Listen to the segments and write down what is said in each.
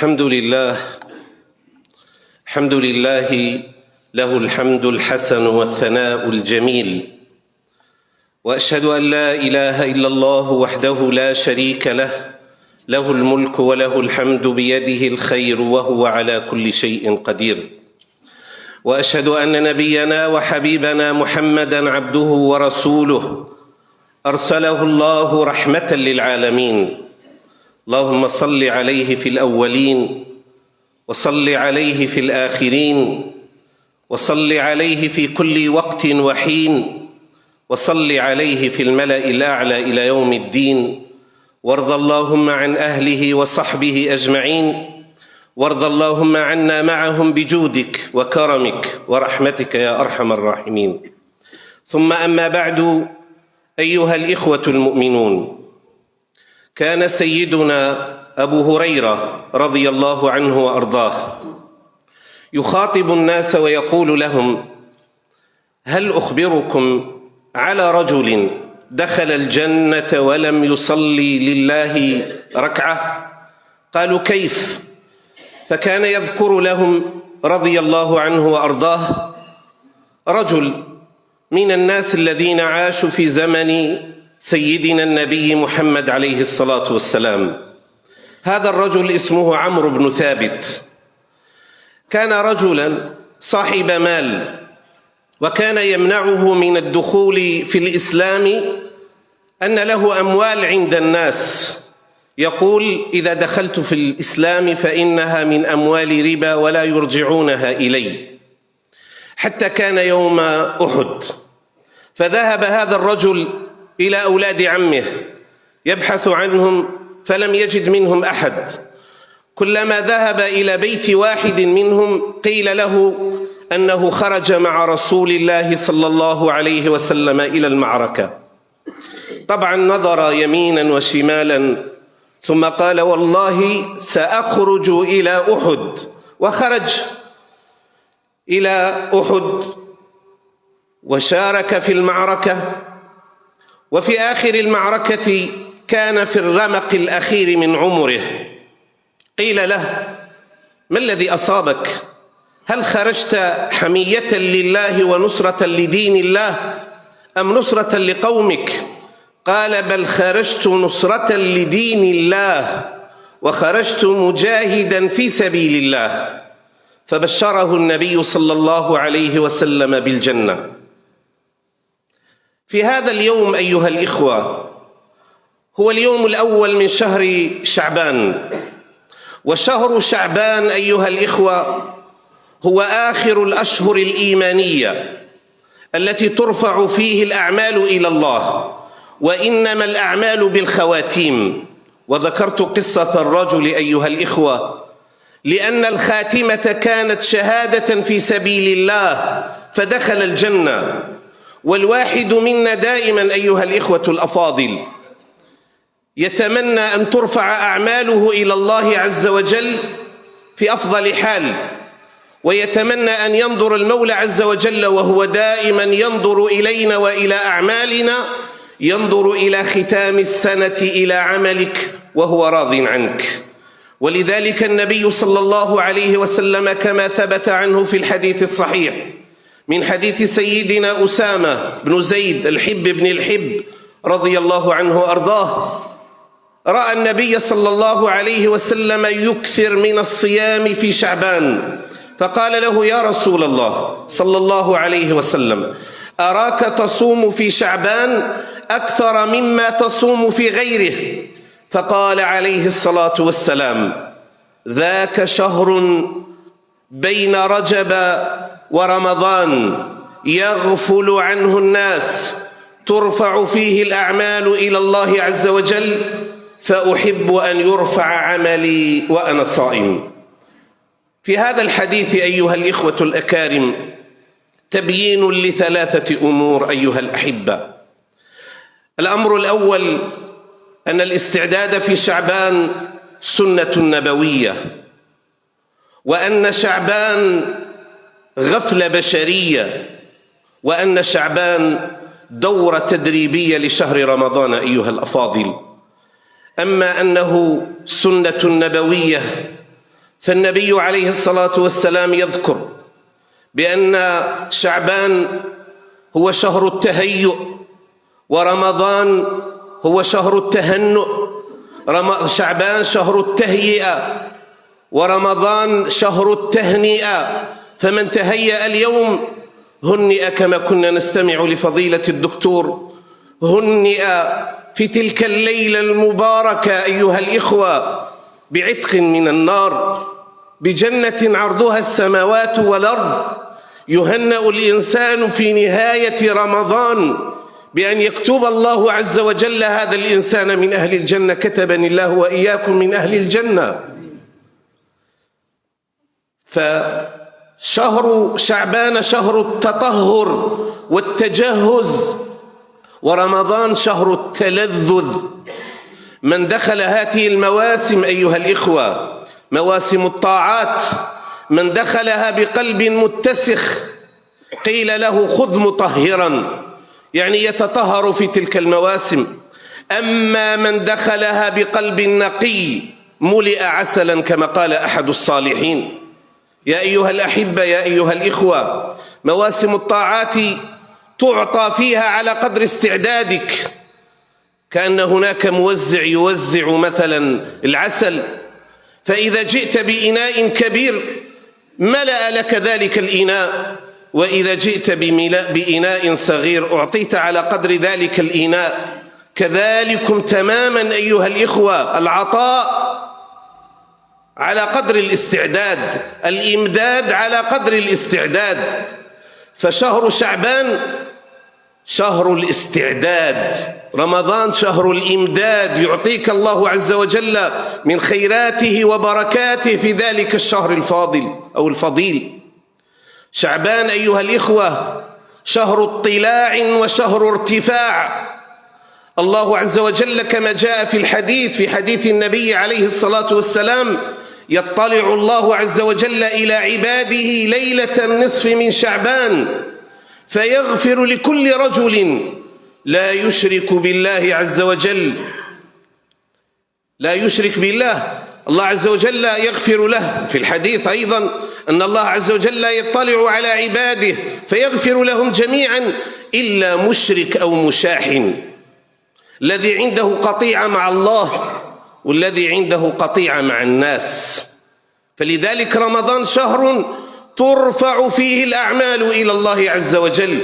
الحمد لله له الحمد الحسن والثناء الجميل، وأشهد أن لا إله إلا الله وحده لا شريك له، له الملك وله الحمد بيده الخير وهو على كل شيء قدير. وأشهد أن نبينا وحبيبنا محمدًا عبده ورسوله أرسله الله رحمة للعالمين. اللهم صل عليه في الأولين، وصل عليه في الآخرين، وصل عليه في كل وقت وحين، وصل عليه في الملأ الأعلى إلى يوم الدين. وارض اللهم عن أهله وصحبه أجمعين، وارض اللهم عنا معهم بجودك وكرمك ورحمتك يا أرحم الراحمين. ثم أما بعد، أيها الإخوة المؤمنون، كان سيدنا أبو هريرة رضي الله عنه وأرضاه يخاطب الناس ويقول لهم: هل أخبركم على رجل دخل الجنة ولم يصلي لله ركعة؟ قالوا: كيف؟ فكان يذكر لهم رضي الله عنه وأرضاه رجل من الناس الذين عاشوا في زمن سيدنا النبي محمد عليه الصلاة والسلام. هذا الرجل اسمه عمرو بن ثابت. كان رجلا صاحب مال، وكان يمنعه من الدخول في الإسلام أن له أموال عند الناس، يقول: إذا دخلت في الإسلام فإنها من أموال ربا ولا يرجعونها إلي. حتى كان يوم أحد، فذهب هذا الرجل إلى أولاد عمه يبحث عنهم فلم يجد منهم أحد. كلما ذهب إلى بيت واحد منهم قيل له أنه خرج مع رسول الله صلى الله عليه وسلم إلى المعركة. طبعا نظر يمينا وشمالا ثم قال: والله سأخرج إلى أحد. وخرج إلى أحد وشارك في المعركة. وفي آخر المعركة كان في الرمق الأخير من عمره. قيل له: ما الذي أصابك؟ هل خرجت حمية لله ونصرة لدين الله أم نصرة لقومك؟ قال: بل خرجت نصرة لدين الله، وخرجت مجاهدا في سبيل الله. فبشره النبي صلى الله عليه وسلم بالجنة. في هذا اليوم أيها الإخوة، هو اليوم الأول من شهر شعبان. وشهر شعبان أيها الإخوة هو آخر الأشهر الإيمانية التي ترفع فيه الأعمال إلى الله، وإنما الأعمال بالخواتيم. وذكرت قصة الرجل أيها الإخوة لأن الخاتمة كانت شهادة في سبيل الله فدخل الجنة. والواحد منا دائما أيها الإخوة الأفاضل يتمنى أن ترفع أعماله إلى الله عز وجل في أفضل حال، ويتمنى أن ينظر المولى عز وجل وهو دائما ينظر إلينا وإلى أعمالنا، ينظر إلى ختام السنة إلى عملك وهو راض عنك. ولذلك النبي صلى الله عليه وسلم كما ثبت عنه في الحديث الصحيح من حديث سيدنا أسامة بن زيد الحب بن الحب رضي الله عنه وأرضاه، رأى النبي صلى الله عليه وسلم يكثر من الصيام في شعبان، فقال له: يا رسول الله صلى الله عليه وسلم، أراك تصوم في شعبان أكثر مما تصوم في غيره. فقال عليه الصلاة والسلام: ذاك شهر بين رجب ورمضان يغفل عنه الناس، ترفع فيه الأعمال إلى الله عز وجل، فأحب أن يرفع عملي وأنا صائم. في هذا الحديث أيها الإخوة الأكارم تبيين لثلاثة أمور أيها الأحبة. الأمر الأول أن الاستعداد في شعبان سنة نبوية، وأن شعبان غفلة بشرية، وأن شعبان دورة تدريبية لشهر رمضان أيها الأفاضل. أما أنه سنة نبوية فالنبي عليه الصلاة والسلام يذكر بأن شعبان هو شهر التهيؤ، ورمضان هو شهر التهنؤ. شعبان شهر التهيئة، ورمضان شهر التهنئة. فمن تهيأ اليوم هنئ، كما كنا نستمع لفضيلة الدكتور، هنئ في تلك الليلة المباركة أيها الإخوة بعتق من النار، بجنة عرضها السماوات والأرض. يهنأ الإنسان في نهاية رمضان بأن يكتب الله عز وجل هذا الإنسان من أهل الجنة. كتبني الله وإياكم من أهل الجنة. فشهر شعبان شهر التطهر والتجهز، ورمضان شهر التلذذ. من دخل هذه المواسم أيها الإخوة، مواسم الطاعات، من دخلها بقلب متسخ قيل له خذ مطهرا، يعني يتطهر في تلك المواسم. أما من دخلها بقلب نقي ملئ عسلا، كما قال أحد الصالحين. يا أيها الأحبة، يا أيها الإخوة، مواسم الطاعات تعطى فيها على قدر استعدادك، كأن هناك موزع يوزع مثلا العسل، فإذا جئت بإناء كبير ملأ لك ذلك الإناء، وإذا جئت بإناء صغير أعطيت على قدر ذلك الإناء. كذلكم تماما أيها الإخوة، العطاء على قدر الاستعداد، الإمداد على قدر الاستعداد. فشهر شعبان شهر الاستعداد، رمضان شهر الإمداد، يعطيك الله عز وجل من خيراته وبركاته في ذلك الشهر الفاضل أو الفضيل. شعبان أيها الإخوة شهر اطلاع وشهر ارتفاع. الله عز وجل كما جاء في حديث النبي عليه الصلاة والسلام: يطلع الله عز وجل إلى عباده ليلة النصف من شعبان فيغفر لكل رجل لا يشرك بالله عز وجل، لا يشرك بالله، الله عز وجل يغفر له. في الحديث أيضا أن الله عز وجل يطلع على عباده فيغفر لهم جميعا إلا مشرك أو مشاحن، الذي عنده قطيعة مع الله والذي عنده قطيعة مع الناس. فلذلك رمضان شهر ترفع فيه الأعمال إلى الله عز وجل.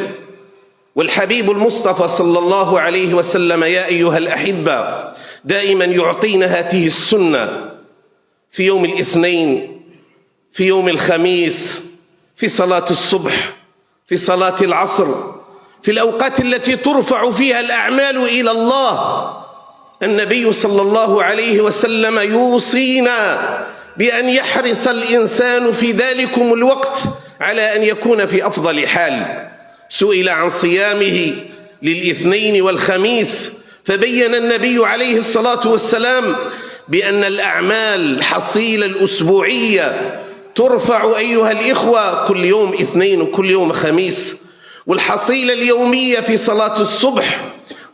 والحبيب المصطفى صلى الله عليه وسلم يا أيها الأحبة دائما يعطينا هذه السنة في يوم الاثنين، في يوم الخميس، في صلاة الصبح، في صلاة العصر، في الأوقات التي ترفع فيها الأعمال إلى الله. النبي صلى الله عليه وسلم يوصينا بأن يحرص الإنسان في ذلكم الوقت على أن يكون في أفضل حال. سئل عن صيامه للاثنين والخميس فبين النبي عليه الصلاة والسلام بأن الأعمال الحصيلة الأسبوعية ترفع أيها الإخوة كل يوم اثنين وكل يوم خميس، والحصيلة اليومية في صلاة الصبح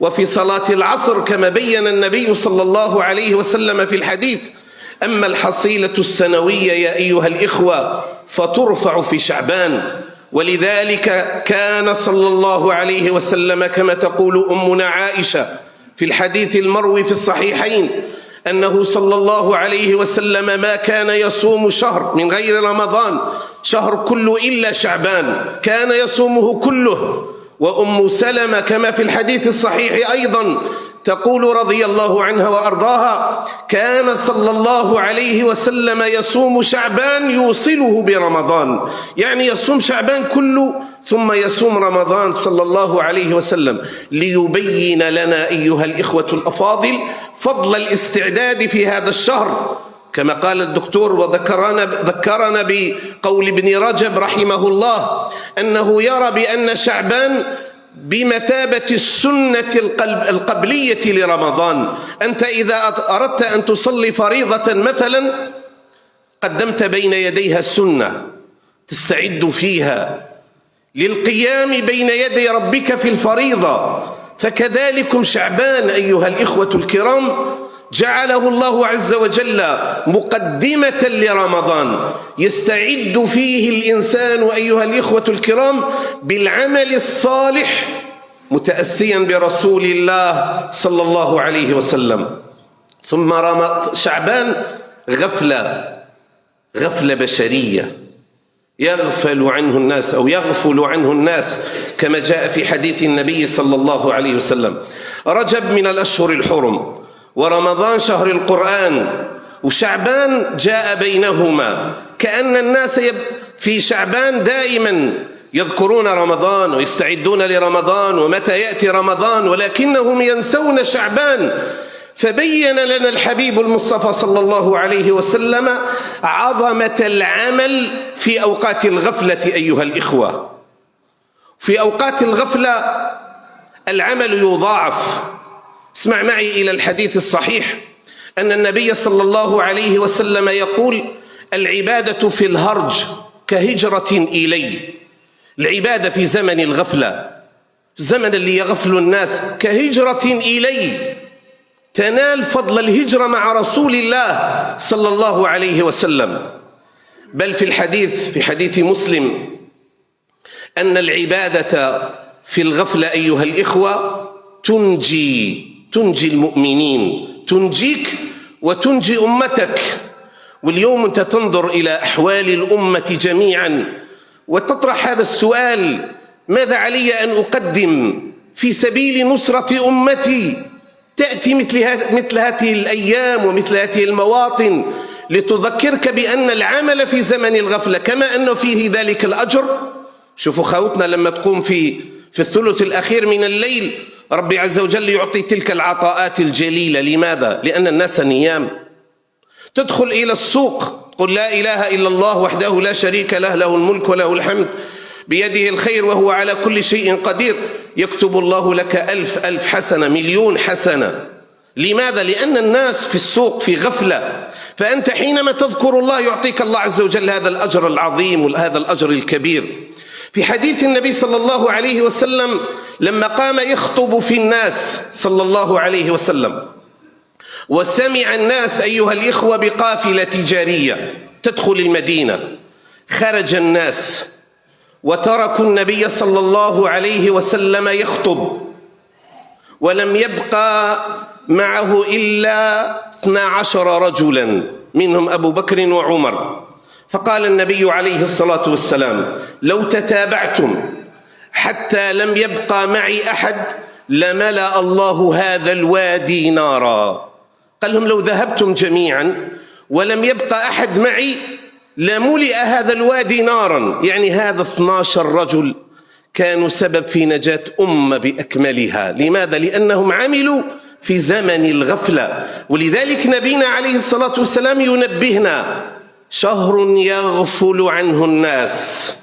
وفي صلاة العصر كما بين النبي صلى الله عليه وسلم في الحديث. أما الحصيلة السنوية يا أيها الإخوة فترفع في شعبان. ولذلك كان صلى الله عليه وسلم كما تقول أمنا عائشة في الحديث المروي في الصحيحين أنه صلى الله عليه وسلم ما كان يصوم شهر من غير رمضان، شهر كله إلا شعبان كان يصومه كله. وأم سلمة كما في الحديث الصحيح أيضا تقول رضي الله عنها وأرضاها: كان صلى الله عليه وسلم يصوم شعبان يوصله برمضان، يعني يصوم شعبان كله ثم يصوم رمضان صلى الله عليه وسلم، ليبين لنا أيها الإخوة الأفاضل فضل الاستعداد في هذا الشهر. كما قال الدكتور وذكرنا بقول ابن رجب رحمه الله أنه يرى بأن شعبان بمثابة السنة القبلية لرمضان. أنت إذا أردت أن تصلي فريضة مثلا قدمت بين يديها السنة، تستعد فيها للقيام بين يدي ربك في الفريضة. فكذلكم شعبان أيها الإخوة الكرام جعله الله عز وجل مقدمة لرمضان يستعد فيه الإنسان أيها الإخوة الكرام بالعمل الصالح متأسيا برسول الله صلى الله عليه وسلم. ثم شعبان غفلة بشرية يغفل عنه الناس أو يغفل عنه الناس كما جاء في حديث النبي صلى الله عليه وسلم. رجب من الأشهر الحرم، ورمضان شهر القرآن، وشعبان جاء بينهما، كأن الناس في شعبان دائما يذكرون رمضان ويستعدون لرمضان ومتى يأتي رمضان، ولكنهم ينسون شعبان. فبين لنا الحبيب المصطفى صلى الله عليه وسلم عظمة العمل في أوقات الغفلة أيها الإخوة. في أوقات الغفلة العمل يضاعف. اسمع معي إلى الحديث الصحيح أن النبي صلى الله عليه وسلم يقول: العبادة في الهرج كهجرة إلي. العبادة في زمن الغفلة، في الزمن اللي يغفل الناس، كهجرة إلي، تنال فضل الهجرة مع رسول الله صلى الله عليه وسلم. بل في حديث مسلم أن العبادة في الغفلة أيها الإخوة تنجي المؤمنين، تنجيك وتنجي أمتك. واليوم أنت تنظر إلى أحوال الأمة جميعا وتطرح هذا السؤال: ماذا علي أن أقدم في سبيل نصرة أمتي؟ تأتي مثل هذه الأيام ومثل هذه المواطن لتذكرك بأن العمل في زمن الغفلة كما أنه فيه ذلك الأجر. شوفوا خوتنا لما تقوم في الثلث الأخير من الليل، ربي عز وجل يعطي تلك العطاءات الجليلة. لماذا؟ لأن الناس نيام. تدخل إلى السوق تقول: لا إله إلا الله وحده لا شريك له، له الملك وله الحمد بيده الخير وهو على كل شيء قدير، يكتب الله لك 1000 حسنة، 1,000,000 حسنة. لماذا؟ لأن الناس في السوق في غفلة. فأنت حينما تذكر الله يعطيك الله عز وجل هذا الأجر العظيم وهذا الأجر الكبير. في حديث النبي صلى الله عليه وسلم لما قام يخطب في الناس صلى الله عليه وسلم، وسمع الناس أيها الإخوة بقافلة تجارية تدخل المدينة، خرج الناس وتركوا النبي صلى الله عليه وسلم يخطب، ولم يبقى معه إلا 12 رجلا منهم أبو بكر وعمر. فقال النبي عليه الصلاة والسلام: لو تتابعتم حتى لم يبقى معي أحد لملأ الله هذا الوادي نارا. قال لهم: لو ذهبتم جميعا ولم يبقى أحد معي لملئ هذا الوادي نارا. يعني هذا 12 رجل كانوا سبب في نجاة أمة بأكملها. لماذا؟ لأنهم عملوا في زمن الغفلة. ولذلك نبينا عليه الصلاة والسلام ينبهنا: شهر يغفل عنه الناس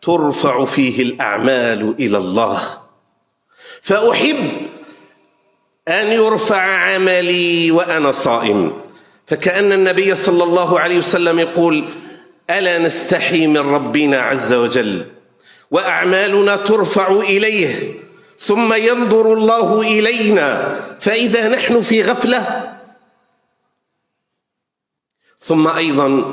ترفع فيه الأعمال إلى الله. فأحب أن يرفع عملي وأنا صائم. فكأن النبي صلى الله عليه وسلم يقول: ألا نستحي من ربنا عز وجل وأعمالنا ترفع إليه ثم ينظر الله إلينا فإذا نحن في غفلة. ثم أيضا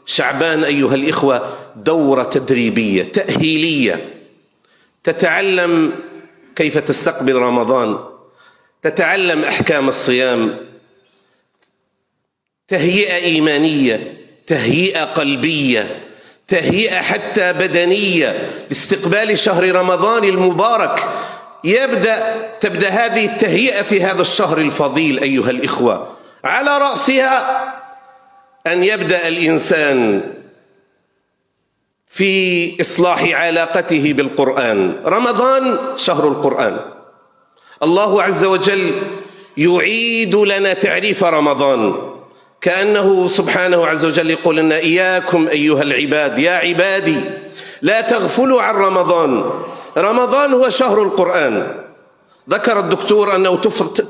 شعبان أيها الإخوة دورة تدريبية تأهيلية، تتعلم كيف تستقبل رمضان، تتعلم أحكام الصيام، تهيئة إيمانية، تهيئة قلبية، تهيئة حتى بدنية لاستقبال شهر رمضان المبارك. تبدأ هذه التهيئة في هذا الشهر الفضيل أيها الإخوة. على رأسها أن يبدأ الإنسان في إصلاح علاقته بالقرآن. رمضان شهر القرآن. الله عز وجل يعيد لنا تعريف رمضان، كأنه سبحانه عز وجل يقول لنا: إياكم أيها العباد، يا عبادي لا تغفلوا عن رمضان. رمضان هو شهر القرآن. ذكر الدكتور أنه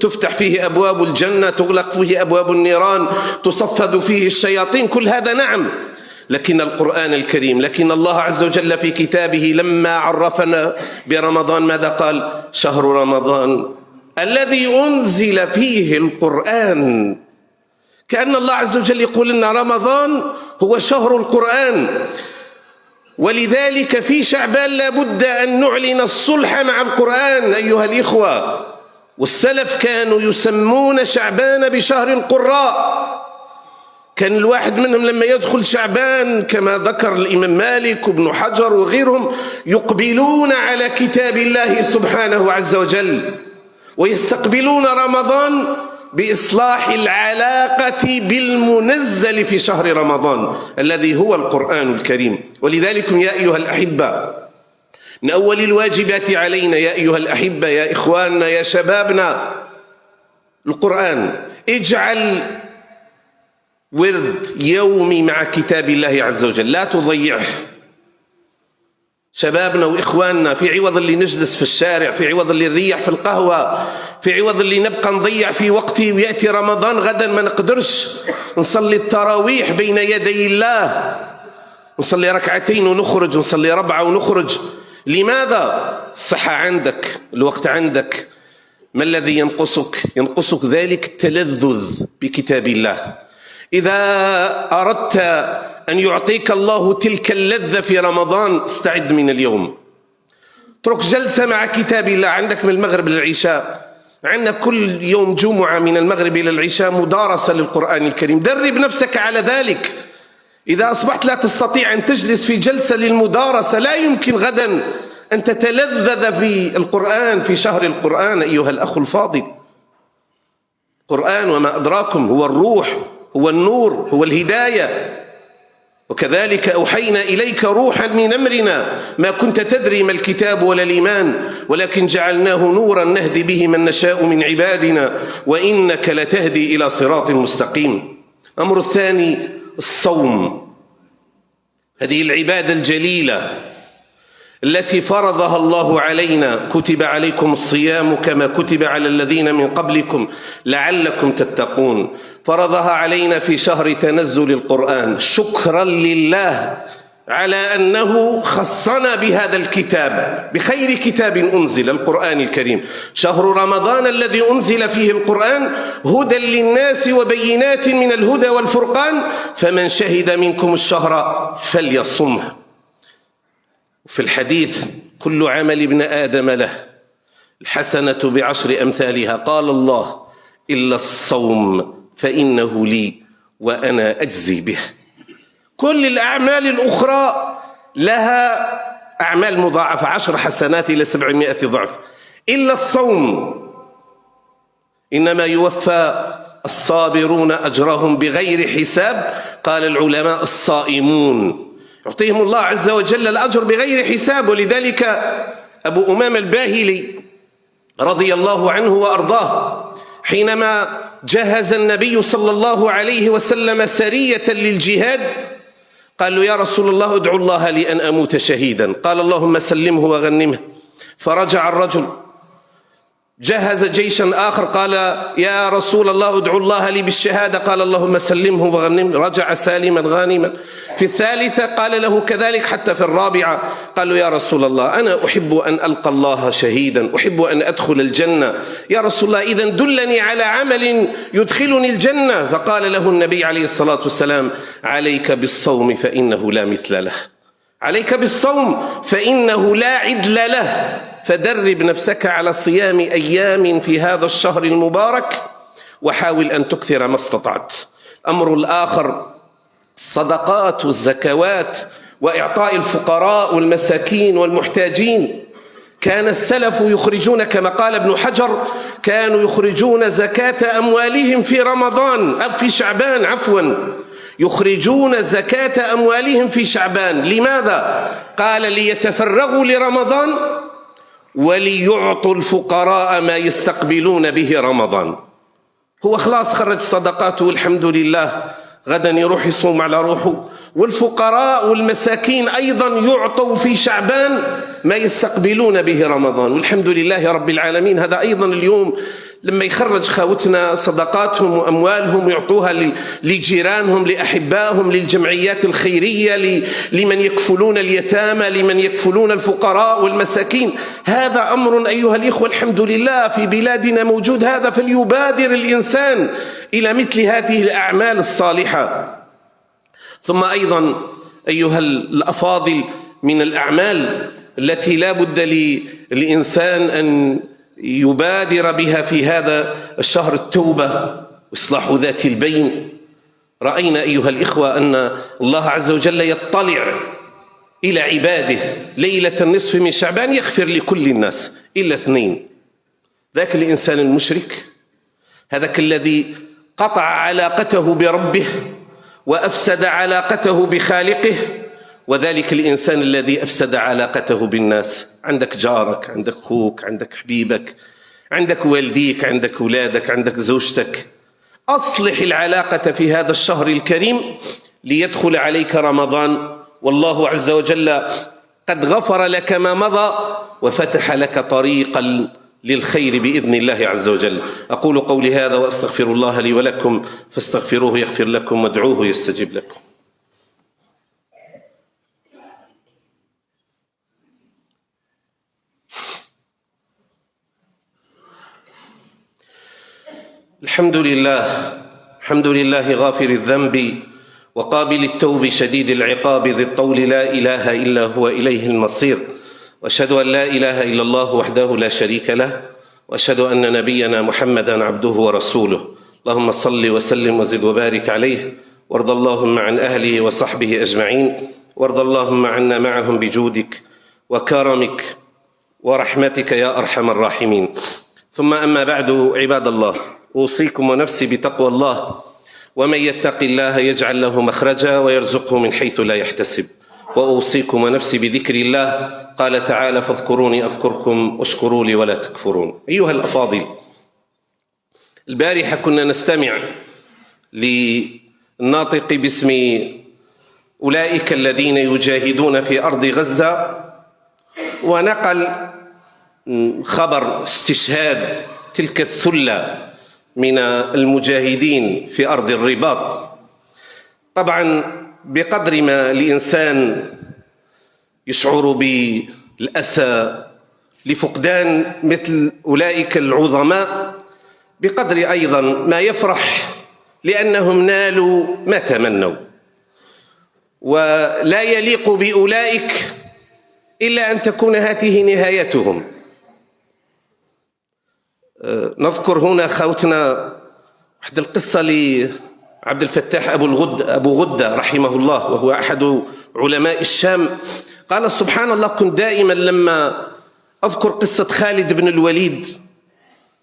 تفتح فيه أبواب الجنة، تغلق فيه أبواب النيران، تصفد فيه الشياطين، كل هذا نعم. لكن القرآن الكريم، لكن الله عز وجل في كتابه لما عرفنا برمضان ماذا قال؟ شهر رمضان الذي أنزل فيه القرآن كأن الله عز وجل يقول لنا رمضان هو شهر القرآن، ولذلك في شعبان لابد أن نعلن الصلح مع القرآن أيها الإخوة. والسلف كانوا يسمون شعبان بشهر القراء. كان الواحد منهم لما يدخل شعبان كما ذكر الإمام مالك وابن حجر وغيرهم يقبلون على كتاب الله سبحانه عز وجل، ويستقبلون رمضان بإصلاح العلاقة بالمنزل في شهر رمضان الذي هو القرآن الكريم. ولذلك يا أيها الأحبة، من أول الواجبات علينا يا أيها الأحبة، يا إخواننا، يا شبابنا، القرآن. اجعل ورد يومي مع كتاب الله عز وجل، لا تضيعه. شبابنا وإخواننا، في عوض اللي نجلس في الشارع، في عوض اللي نريح في القهوة، في عوض اللي نبقى نضيع في وقتي ويأتي رمضان غدا ما نقدرش نصلي التراويح بين يدي الله، نصلي ركعتين ونخرج، ونصلي ربعة ونخرج. لماذا؟ الصحة عندك، الوقت عندك. ما الذي ينقصك؟ ينقصك ذلك التلذذ بكتاب الله. إذا أردت أن يعطيك الله تلك اللذة في رمضان استعد من اليوم. اترك جلسة مع كتاب الله عندك من المغرب للعشاء. عندنا كل يوم جمعة من المغرب إلى العشاء مدارسة للقرآن الكريم. درب نفسك على ذلك. إذا أصبحت لا تستطيع أن تجلس في جلسة للمدارسة لا يمكن غدا أن تتلذذ بالقرآن في شهر القرآن أيها الأخ الفاضل. القرآن وما أدراكم هو الروح، هو النور، هو الهداية. وكذلك أوحينا إليك روحا من أمرنا ما كنت تدري ما الكتاب ولا الإيمان ولكن جعلناه نورا نهدي به من نشاء من عبادنا وإنك لتهدي إلى صراط مستقيم. الأمر الثاني الصوم، هذه العبادة الجليلة التي فرضها الله علينا. كتب عليكم الصيام كما كتب على الذين من قبلكم لعلكم تتقون. فرضها علينا في شهر تنزل القرآن شكرا لله على أنه خصنا بهذا الكتاب بخير كتاب أنزل، القرآن الكريم. شهر رمضان الذي أنزل فيه القرآن هدى للناس وبينات من الهدى والفرقان، فمن شهد منكم الشهر فليصمه. في الحديث كل عمل ابن آدم له الحسنة بعشر أمثالها، قال الله إلا الصوم فإنه لي وأنا أجزي به. كل الأعمال الأخرى لها أعمال مضاعفة 10 حسنات إلى 700 ضعف، إلا الصوم إنما يوفى الصابرون أجرهم بغير حساب. قال العلماء الصائمون يعطيهم الله عز وجل الأجر بغير حساب. ولذلك أبو أمامة الباهلي رضي الله عنه وأرضاه حينما جهز النبي صلى الله عليه وسلم سرية للجهاد قال له يا رسول الله ادعو الله لي أن أموت شهيدا. قال اللهم سلمه وغنمه. فرجع الرجل جهز جيشا آخر قال يا رسول الله ادعو الله لي بالشهادة. قال اللهم سلمه وغنمه. رجع سالما غانما. في الثالثة قال له كذلك. حتى في الرابعة قال له يا رسول الله أنا أحب أن ألقى الله شهيدا، أحب أن أدخل الجنة. يا رسول الله إذن دلني على عمل يدخلني الجنة. فقال له النبي عليه الصلاة والسلام عليك بالصوم فإنه لا مثل له، عليك بالصوم فإنه لا عدل له. فدرب نفسك على صيام أيام في هذا الشهر المبارك وحاول أن تكثر ما استطعت. الأمر الآخر الصدقات والزكوات وإعطاء الفقراء والمساكين والمحتاجين. كان السلف يخرجون كما قال ابن حجر كانوا يخرجون زكاة أموالهم في رمضان أو في شعبان عفوا، يخرجون زكاة أموالهم في شعبان. لماذا؟ قال ليتفرغوا لرمضان وليعطوا الفقراء ما يستقبلون به رمضان. هو خلاص خرج صدقاته والحمد لله، غدا يروح يصوم على روحه. والفقراء والمساكين أيضا يعطوا في شعبان ما يستقبلون به رمضان والحمد لله رب العالمين. هذا أيضا اليوم لما يخرج خاوتنا صدقاتهم وأموالهم ويعطوها لجيرانهم، لأحبائهم، للجمعيات الخيرية، لمن يكفلون اليتامى، لمن يكفلون الفقراء والمساكين، هذا أمر أيها الإخوة الحمد لله في بلادنا موجود هذا، فليبادر الإنسان إلى مثل هذه الأعمال الصالحة. ثم أيضا أيها الأفاضل من الأعمال التي لا بد للإنسان أن يبادر بها في هذا الشهر التوبة وإصلاح ذات البين. رأينا أيها الإخوة أن الله عز وجل يطلع إلى عباده ليلة النصف من شعبان، يغفر لكل الناس إلا اثنين: ذاك الإنسان المشرك، هذاك الذي قطع علاقته بربه وأفسد علاقته بخالقه، وذلك الإنسان الذي أفسد علاقته بالناس. عندك جارك، عندك أخوك، عندك حبيبك، عندك والديك، عندك أولادك، عندك زوجتك. أصلح العلاقة في هذا الشهر الكريم ليدخل عليك رمضان، والله عز وجل قد غفر لك ما مضى وفتح لك طريقا للخير بإذن الله عز وجل. أقول قولي هذا وأستغفر الله لي ولكم، فاستغفروه يغفر لكم وادعوه يستجب لكم. الحمد لله غافر الذنب وقابل التوب شديد العقاب ذي الطول، لا إله إلا هو إليه المصير. وأشهد أن لا إله إلا الله وحده لا شريك له، وأشهد أن نبينا محمدا عبده ورسوله. اللهم صل وسلم وزد وبارك عليه، وارض اللهم عن أهله وصحبه أجمعين، وارض اللهم عنا معهم بجودك وكرمك ورحمتك يا أرحم الراحمين. ثم أما بعد، عباد الله، أوصيكم ونفسي بتقوى الله، ومن يتق الله يجعل له مخرجا ويرزقه من حيث لا يحتسب. وأوصيكم ونفسي بذكر الله، قال تعالى: فاذكروني أذكركم واشكروا لي ولا تكفرون. أيها الأفاضل، البارحة كنا نستمع للناطق باسم أولئك الذين يجاهدون في أرض غزة، ونقل خبر استشهاد تلك الثلة من المجاهدين في أرض الرباط. طبعا بقدر ما الإنسان يشعر بالأسى لفقدان مثل أولئك العظماء، بقدر أيضا ما يفرح لأنهم نالوا ما تمنوا. ولا يليق بأولئك إلا أن تكون هذه نهايتهم. نذكر هنا خوتنا واحد القصة لعبد الفتاح أبو غدة رحمه الله، وهو أحد علماء الشام. قال: سبحان الله، كنت دائما لما أذكر قصة خالد بن الوليد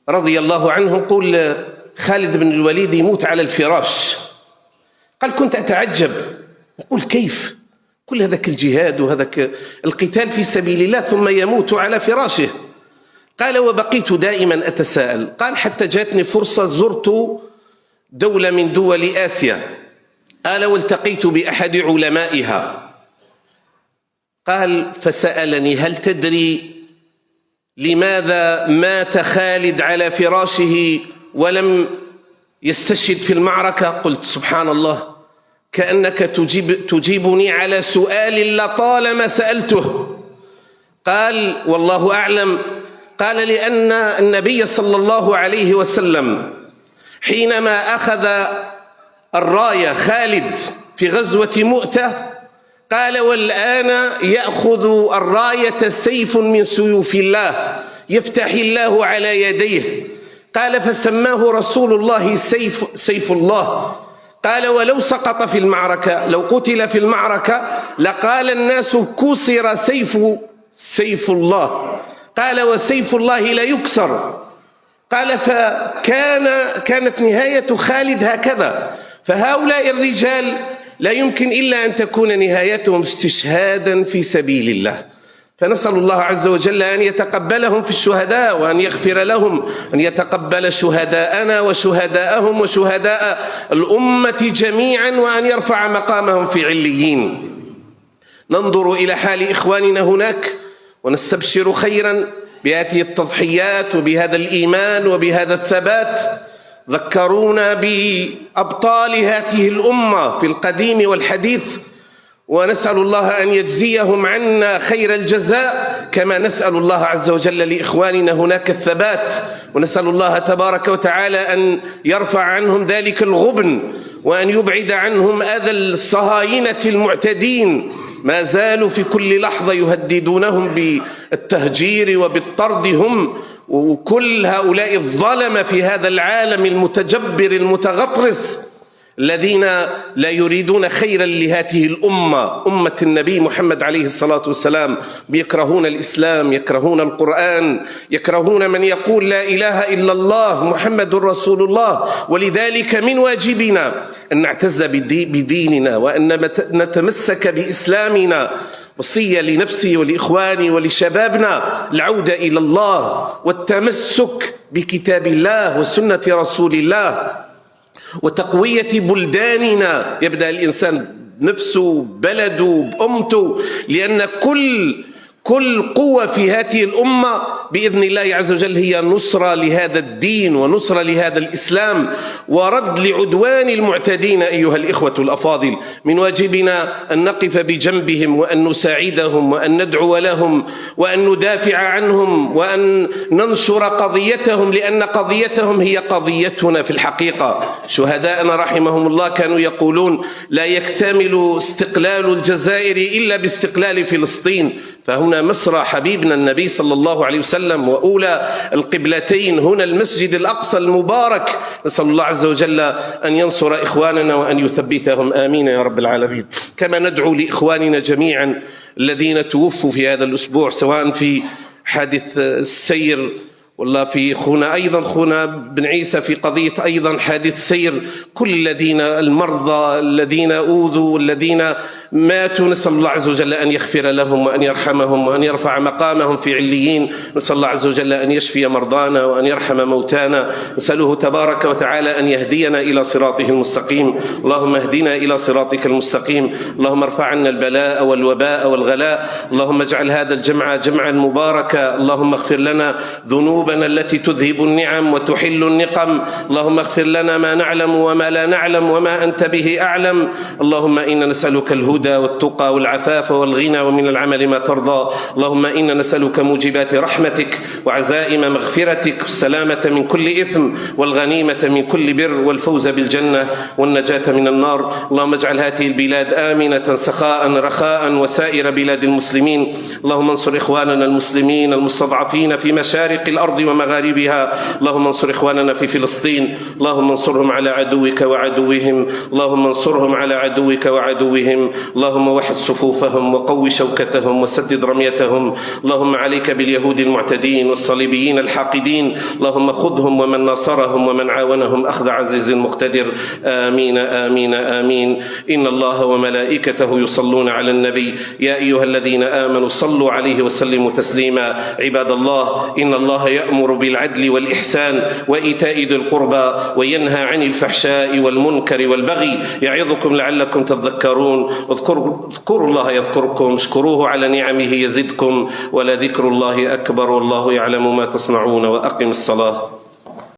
رضي الله عنه، قول خالد بن الوليد يموت على الفراش. قال: كنت أتعجب، أقول كيف كل هذاك الجهاد وهذاك القتال في سبيل الله ثم يموت على فراشه؟ قال: وبقيت دائما أتساءل. قال: حتى جاتني فرصة، زرت دولة من دول آسيا، قال: والتقيت بأحد علمائها. قال: فسألني: هل تدري لماذا مات خالد على فراشه ولم يستشهد في المعركة؟ قلت: سبحان الله، كأنك تجيبني على سؤال لطالما سألته. قال: والله أعلم. قال: لأن النبي صلى الله عليه وسلم حينما أخذ الراية خالد في غزوة مؤتة، قال: والآن يأخذ الراية سيف من سيوف الله يفتح الله على يديه. قال: فسماه رسول الله سيف الله. قال: ولو سقط في المعركة، لو قتل في المعركة، لقال الناس: كسر سيف الله. قال: وسيف الله لا يكسر. قال: فكانت نهاية خالد هكذا. فهؤلاء الرجال لا يمكن إلا أن تكون نهايتهم استشهادا في سبيل الله. فنسأل الله عز وجل أن يتقبلهم في الشهداء، وأن يغفر لهم، أن يتقبل شهداءنا وشهداءهم وشهداء الأمة جميعا، وأن يرفع مقامهم في عليين. ننظر إلى حال إخواننا هناك ونستبشر خيرا، بهذه التضحيات وبهذا الإيمان وبهذا الثبات ذكرونا بأبطال هذه الأمة في القديم والحديث، ونسأل الله أن يجزيهم عنا خير الجزاء، كما نسأل الله عز وجل لإخواننا هناك الثبات، ونسأل الله تبارك وتعالى أن يرفع عنهم ذلك الغبن، وأن يبعد عنهم أذى الصهاينة المعتدين، ما زالوا في كل لحظة يهددونهم بالتهجير وبالطرد، هم وكل هؤلاء الظلمة في هذا العالم المتجبر المتغطرس الذين لا يريدون خيرا لهذه الأمة، أمة النبي محمد عليه الصلاة والسلام. يكرهون الإسلام، يكرهون القرآن، يكرهون من يقول لا إله إلا الله محمد رسول الله. ولذلك من واجبنا أن نعتز بديننا وأن نتمسك بإسلامنا. وصية لنفسي ولإخواني ولشبابنا العودة إلى الله والتمسك بكتاب الله وسنة رسول الله وتقوية بلداننا. يبدأ الإنسان بنفسه، بلده، بأمته، لأن كل قوة في هذه الأمة بإذن الله عز وجل هي نصرة لهذا الدين ونصرة لهذا الإسلام ورد لعدوان المعتدين. أيها الإخوة الأفاضل، من واجبنا أن نقف بجنبهم وأن نساعدهم وأن ندعو لهم وأن ندافع عنهم وأن ننشر قضيتهم، لأن قضيتهم هي قضيتنا في الحقيقة. شهداءنا رحمهم الله كانوا يقولون لا يكتمل استقلال الجزائر إلا باستقلال فلسطين. فهنا مصر حبيبنا النبي صلى الله عليه وسلم، وأولى القبلتين هنا المسجد الأقصى المبارك. نسأل الله عز وجل أن ينصر إخواننا وأن يثبتهم، آمين يا رب العالمين. كما ندعو لإخواننا جميعا الذين توفوا في هذا الأسبوع، سواء في حادث السير والله في خونا بن عيسى، في قضية أيضا حادث سير، كل الذين المرضى الذين أوذوا الذين ماتوا، نسأل الله عز وجل أن يغفر لهم وأن يرحمهم وأن يرفع مقامهم في عليين. نسأل الله عز وجل أن يشفي مرضانا وأن يرحم موتانا. نسأله تبارك وتعالى أن يهدينا إلى صراطه المستقيم. اللهم اهدنا إلى صراطك المستقيم. اللهم ارفع عنا البلاء والوباء والغلاء. اللهم اجعل هذا الجمع جمعا مباركا. اللهم اغفر لنا ذنوبنا التي تذهب النعم وتحل النقم. اللهم اغفر لنا ما نعلم وما لا نعلم وما أنت به أعلم. اللهم إنا نسألك الهدى والتقى والعفاف والغنى ومن العمل ما ترضى. اللهم إنا نسألك موجبات رحمتك وعزائم مغفرتك، السلامة من كل إثم والغنيمة من كل بر والفوز بالجنة والنجاة من النار. اللهم اجعل هذه البلاد آمنة سخاء رخاء وسائر بلاد المسلمين. اللهم انصر إخواننا المسلمين المستضعفين في مشارق الأرض ومغاربها. اللهم انصر إخواننا في فلسطين. اللهم انصرهم على عدوك وعدوهم. اللهم انصرهم على عدوك وعدوهم. اللهم وحد صفوفهم وقو شوكتهم وسدد رميتهم. اللهم عليك باليهود المعتدين والصليبيين الحاقدين. اللهم خذهم ومن ناصرهم ومن عاونهم أخذ عزيز مقتدر. آمين آمين آمين. إن الله وملائكته يصلون على النبي يا أيها الذين آمنوا صلوا عليه وسلموا تسليما. عباد الله، إن الله يأمر بالعدل والإحسان وإيتاء ذي القربى وينهى عن الفحشاء والمنكر والبغي يعظكم لعلكم تذكرون. اذكروا الله يذكركم، اشكروه على نعمه يزدكم، ولذكر الله أكبر والله يعلم ما تصنعون. وأقم الصلاة.